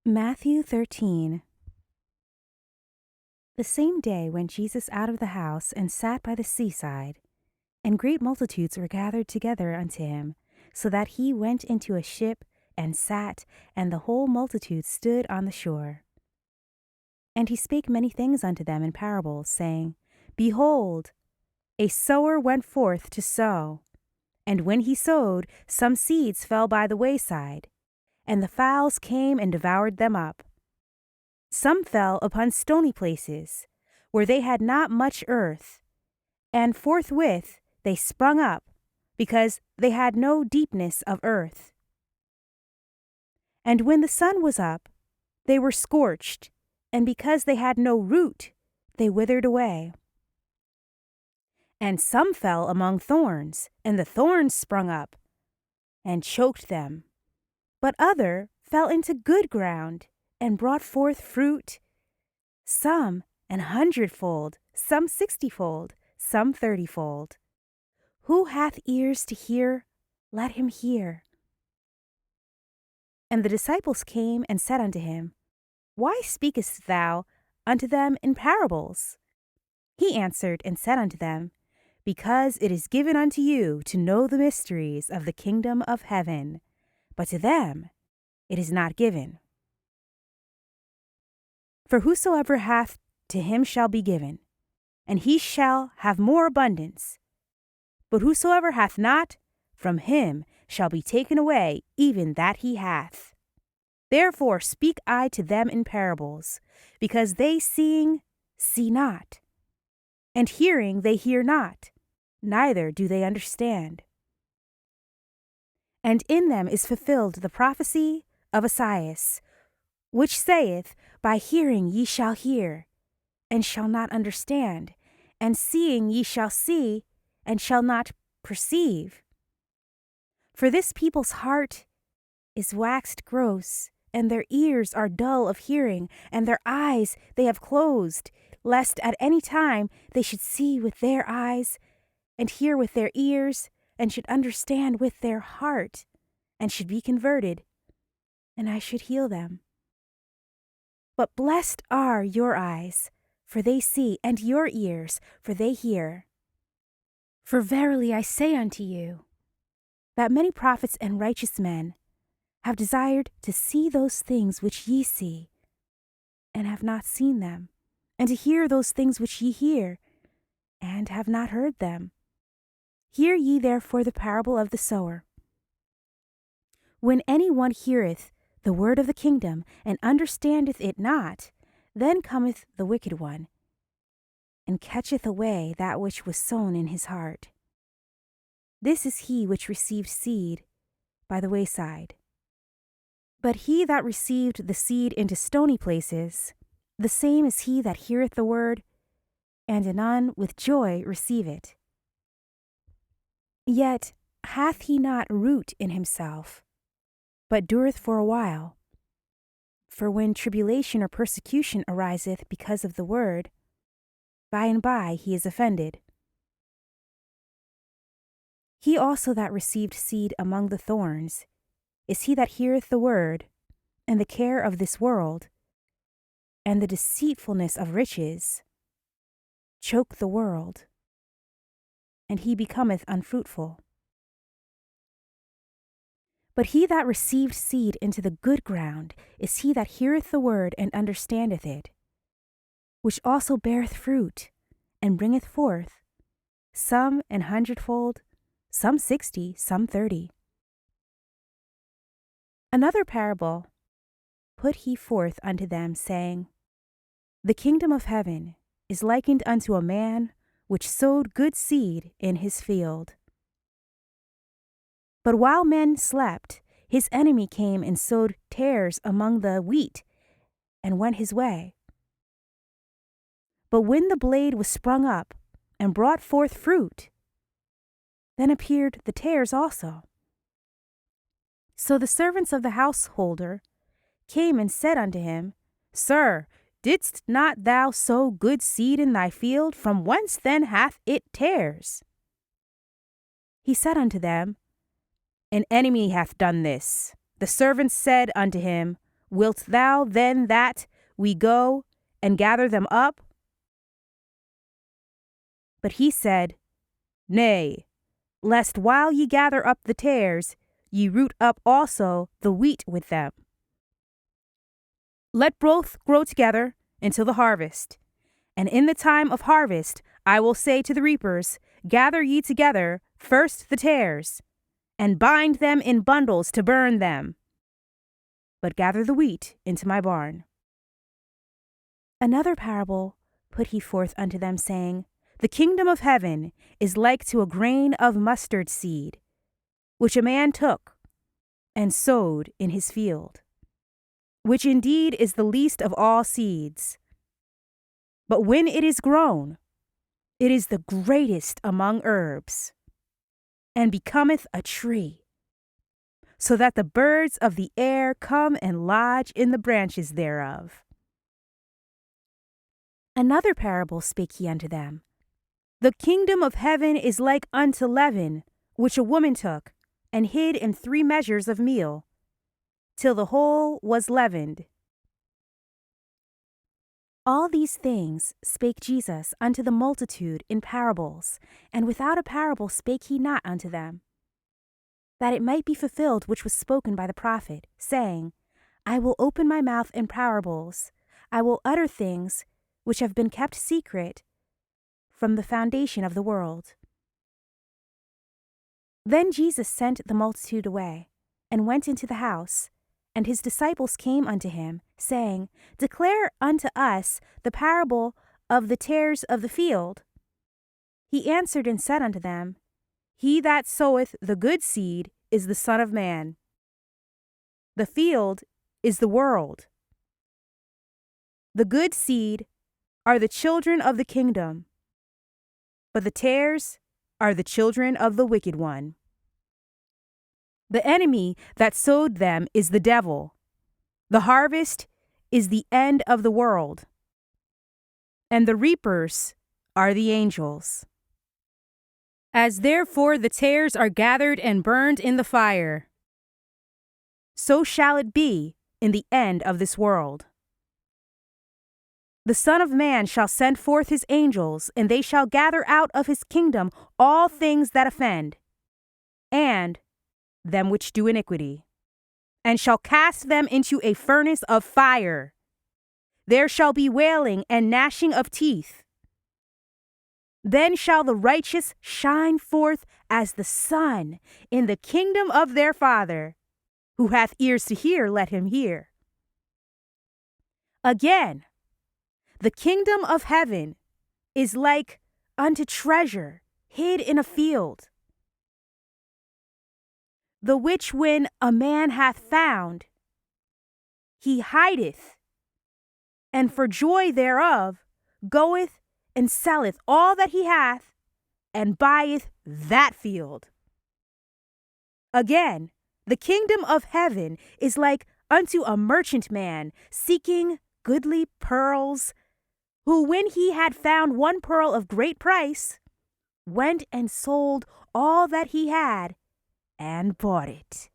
Matthew 13. The same day went Jesus out of the house and sat by the seaside, and great multitudes were gathered together unto him, so that he went into a ship and sat, and the whole multitude stood on the shore. And he spake many things unto them in parables, saying, Behold, a sower went forth to sow. And when he sowed, some seeds fell by the wayside, and the fowls came and devoured them up. Some fell upon stony places, where they had not much earth, and forthwith they sprung up, because they had no deepness of earth. And when the sun was up, they were scorched, and because they had no root, they withered away. And some fell among thorns, and the thorns sprung up, and choked them. But other fell into good ground, and brought forth fruit, some an hundredfold, some sixtyfold, some thirtyfold. Who hath ears to hear, let him hear. And the disciples came and said unto him, Why speakest thou unto them in parables? He answered and said unto them, Because it is given unto you to know the mysteries of the kingdom of heaven, but to them it is not given. For whosoever hath, to him shall be given, and he shall have more abundance. But whosoever hath not, from him shall be taken away even that he hath. Therefore speak I to them in parables, because they seeing see not, and hearing they hear not, neither do they understand. And in them is fulfilled the prophecy of Esaias, which saith, By hearing ye shall hear, and shall not understand, and seeing ye shall see, and shall not perceive. For this people's heart is waxed gross, and their ears are dull of hearing, and their eyes they have closed, lest at any time they should see with their eyes, and hear with their ears, and should understand with their heart, and should be converted, and I should heal them. But blessed are your eyes, for they see, and your ears, for they hear. For verily I say unto you, that many prophets and righteous men have desired to see those things which ye see, and have not seen them, and to hear those things which ye hear, and have not heard them. Hear ye therefore the parable of the sower. When any one heareth the word of the kingdom, and understandeth it not, then cometh the wicked one, and catcheth away that which was sown in his heart. This is he which received seed by the wayside. But he that received the seed into stony places, the same is he that heareth the word, and anon with joy receive it. Yet hath he not root in himself, but dureth for a while. For when tribulation or persecution ariseth because of the word, by and by he is offended. He also that received seed among the thorns is he that heareth the word, and the care of this world, and the deceitfulness of riches, choke the word, and he becometh unfruitful. But he that received seed into the good ground is he that heareth the word and understandeth it, which also beareth fruit, and bringeth forth, some an hundredfold, some 60, some 30. Another parable put he forth unto them, saying, The kingdom of heaven is likened unto a man which sowed good seed in his field. But while men slept, his enemy came and sowed tares among the wheat, and went his way. But when the blade was sprung up, and brought forth fruit, then appeared the tares also. So the servants of the householder came and said unto him, Sir, didst not thou sow good seed in thy field? From whence then hath it tares? He said unto them, An enemy hath done this. The servants said unto him, Wilt thou then that we go and gather them up? But he said, Nay, lest while ye gather up the tares, ye root up also the wheat with them. Let both grow together until the harvest. And in the time of harvest I will say to the reapers, Gather ye together first the tares, and bind them in bundles to burn them, but gather the wheat into my barn. Another parable put he forth unto them, saying, The kingdom of heaven is like to a grain of mustard seed, which a man took and sowed in his field, which indeed is the least of all seeds. But when it is grown, it is the greatest among herbs, and becometh a tree, so that the birds of the air come and lodge in the branches thereof. Another parable spake he unto them. The kingdom of heaven is like unto leaven, which a woman took, and hid in 3 measures of meal, till the whole was leavened. All these things spake Jesus unto the multitude in parables, and without a parable spake he not unto them, that it might be fulfilled which was spoken by the prophet, saying, I will open my mouth in parables, I will utter things which have been kept secret from the foundation of the world. Then Jesus sent the multitude away, and went into the house, and his disciples came unto him, saying, Declare unto us the parable of the tares of the field. He answered and said unto them, He that soweth the good seed is the Son of Man. The field is the world. The good seed are the children of the kingdom, but the tares are the children of the wicked one. The enemy that sowed them is the devil. The harvest is the end of the world, and the reapers are the angels. As therefore the tares are gathered and burned in the fire, so shall it be in the end of this world. The Son of Man shall send forth his angels, and they shall gather out of his kingdom all things that offend, and them which do iniquity, and shall cast them into a furnace of fire. There shall be wailing and gnashing of teeth. Then shall the righteous shine forth as the sun in the kingdom of their Father. Who hath ears to hear, let him hear. Again, the kingdom of heaven is like unto treasure hid in a field, the which when a man hath found, he hideth, and for joy thereof goeth and selleth all that he hath, and buyeth that field. Again, the kingdom of heaven is like unto a merchant man seeking goodly pearls, who when he had found one pearl of great price, went and sold all that he had, and bought it.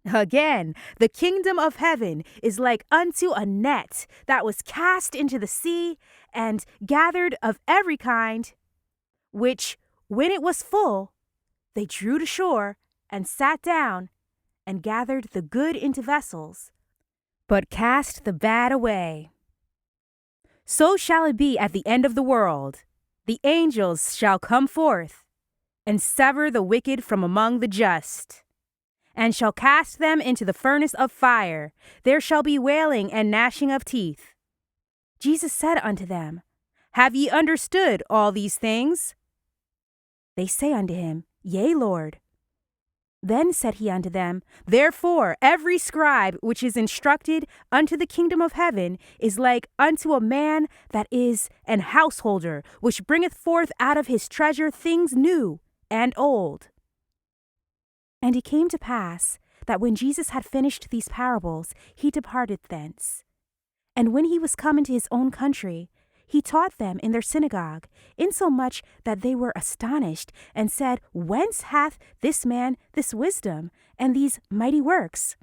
Again, the kingdom of heaven is like unto a net that was cast into the sea, and gathered of every kind, which, when it was full, they drew to shore, and sat down, and gathered the good into vessels, but cast the bad away. So shall it be at the end of the world. The angels shall come forth, and sever the wicked from among the just, and shall cast them into the furnace of fire. There shall be wailing and gnashing of teeth. Jesus said unto them, Have ye understood all these things? They say unto him, Yea, Lord. Then said he unto them, Therefore every scribe which is instructed unto the kingdom of heaven is like unto a man that is an householder, which bringeth forth out of his treasure things new and old. And it came to pass that when Jesus had finished these parables, he departed thence. And when he was come into his own country, he taught them in their synagogue, insomuch that they were astonished, and said, Whence hath this man this wisdom, and these mighty works?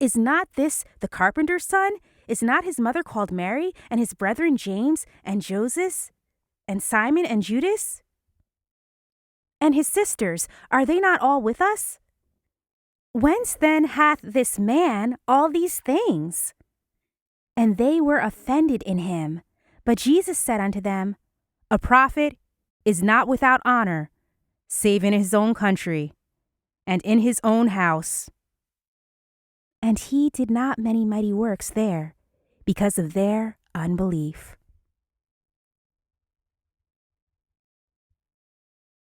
Is not this the carpenter's son? Is not his mother called Mary, and his brethren James and Joseph, and Simon and Judas? And his sisters, are they not all with us? Whence then hath this man all these things? And they were offended in him. But Jesus said unto them, A prophet is not without honor, save in his own country, and in his own house. And he did not many mighty works there, because of their unbelief.